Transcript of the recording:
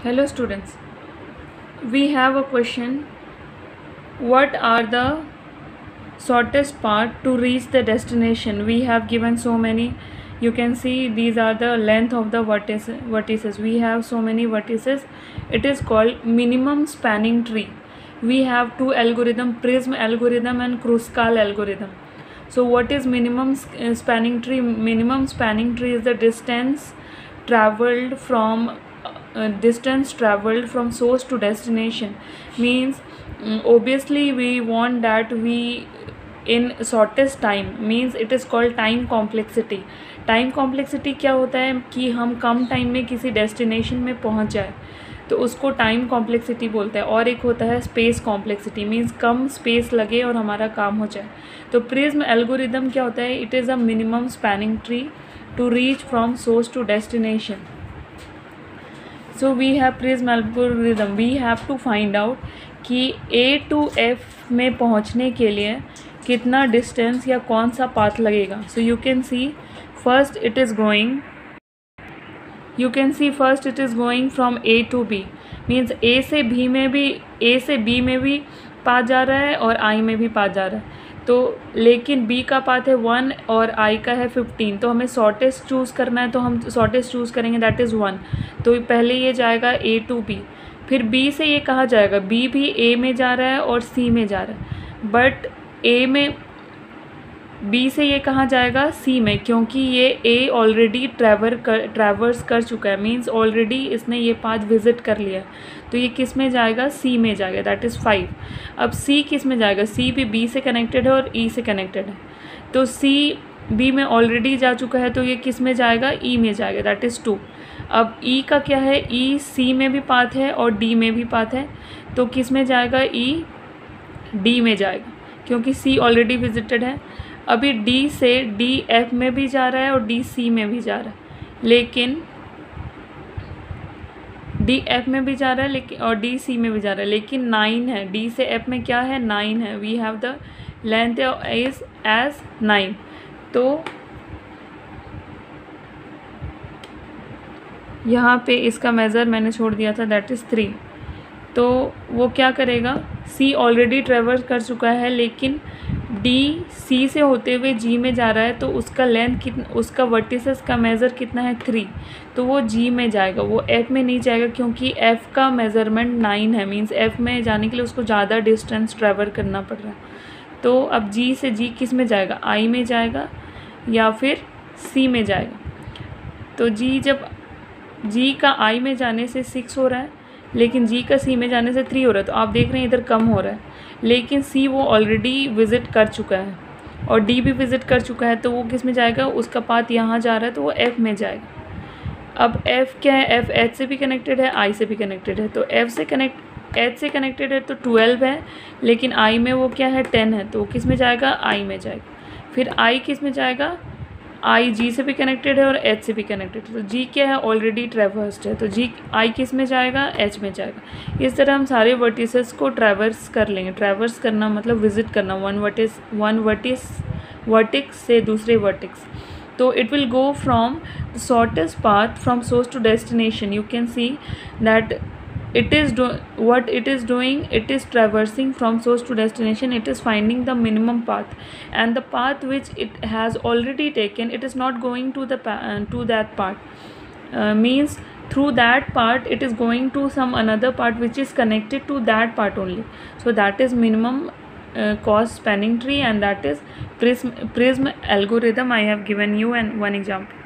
Hello students, we have a question. What are the shortest path to reach the destination? We have given so many. You can see these are the length of the vertices. We have so many vertices. It is called minimum spanning tree. We have two algorithm, Prism algorithm and Kruskal algorithm. So what is minimum spanning tree? Minimum spanning tree is the distance traveled from source to destination. Means obviously we want that we in shortest time, means it is called time complexity. Time complexity क्या होता है कि हम कम time में किसी destination में पहुंच जाए, तो उसको टाइम कॉम्प्लेक्सिटी बोलते हैं. और एक होता है स्पेस कॉम्प्लेक्सिटी, मीन्स कम स्पेस लगे और हमारा काम हो जाए. तो प्रिज्म एल्गोरिदम क्या होता है? It is a minimum spanning tree to reach from source to destination. So we have prism algorithm. We have to find out कि ए टू एफ में पहुंचने के लिए कितना डिस्टेंस या कौन सा पाथ लगेगा. So you can see first it is going from A to B. Means A से बी में भी पाथ जा रहा है और आई में भी पाथ जा रहा है. तो लेकिन बी का पाथ है 1 और आई का है 15. तो हमें शॉर्टेस्ट चूज़ करना है, तो हम शॉर्टेस्ट चूज़ करेंगे, दैट इज़ 1. तो पहले ये जाएगा ए टू बी. फिर बी से ये कहाँ जाएगा? बी भी ए में जा रहा है और सी में जा रहा है. बट बी से ये कहाँ जाएगा? सी में, क्योंकि ये ए ऑलरेडी ट्रैवर्स कर चुका है. मीन्स ऑलरेडी इसने ये पाथ विजिट कर लिया. तो ये किस में जाएगा? सी में जाएगा, दैट इज़ 5. अब सी किस में जाएगा? सी भी बी से कनेक्टेड है और ई से कनेक्टेड है. तो सी बी में ऑलरेडी जा चुका है, तो ये किस में जाएगा? ई में जाएगा, दैट इज़ 2. अब ई का क्या है? ई सी में भी पाथ है और डी में भी पाथ है. तो किस में जाएगा? ई डी में जाएगा, क्योंकि सी ऑलरेडी विजिटेड है. अभी डी से डी एफ में भी जा रहा है और डी सी में भी जा रहा है, लेकिन डी एफ में भी जा रहा है लेकिन और डी सी में भी जा रहा है, लेकिन 9 है. डी से एफ में क्या है? 9 है. We have the length is edge 9. तो यहाँ पे इसका मेज़र मैंने छोड़ दिया था, दैट इज़ 3. तो वो क्या करेगा? सी ऑलरेडी ट्रेवर्स कर चुका है, लेकिन डी सी से होते हुए जी में जा रहा है. तो उसका लेंथ कितना, उसका वर्टिसेस का मेज़र कितना है? 3. तो वो जी में जाएगा, वो एफ़ में नहीं जाएगा, क्योंकि एफ़ का मेज़रमेंट 9 है. मीन्स एफ़ में जाने के लिए उसको ज़्यादा डिस्टेंस ट्रैवल करना पड़ रहा है. तो अब जी से जी किस में जाएगा? आई में जाएगा या फिर सी में जाएगा. तो जी का आई में जाने से 6 हो रहा है, लेकिन जी का सी में जाने से 3 हो रहा है. तो आप देख रहे हैं इधर कम हो रहा है, लेकिन सी वो ऑलरेडी विज़िट कर चुका है और डी भी विज़िट कर चुका है. तो वो किस में जाएगा? उसका पाथ यहाँ जा रहा है, तो वो एफ़ में जाएगा. अब एफ़ क्या है? एफ़ एच से भी कनेक्टेड है, आई से भी कनेक्टेड है. तो एच से कनेक्टेड है तो 12 है, लेकिन आई में वो क्या है? 10 है. तो वो किस में जाएगा? आई में जाएगा. फिर आई किस में जाएगा? आई जी से भी कनेक्टेड है और एच से भी कनेक्टेड है. तो जी क्या है? ऑलरेडी ट्रैवर्स्ड है. तो जी आई किस में जाएगा? एच में जाएगा. इस तरह हम सारे वर्टिसेस को ट्रैवर्स कर लेंगे. ट्रैवर्स करना मतलब विजिट करना, वन वर्टिक्स से दूसरे वर्टिक्स. तो it will go from the shortest path from source to destination. You can see that what it is doing, it is traversing from source to destination. It is finding the minimum path, and the path which it has already taken, it is not going to that part. Means through that part it is going to some another part which is connected to that part only. So that is minimum cost spanning tree, and that is prism algorithm. I have given you one example.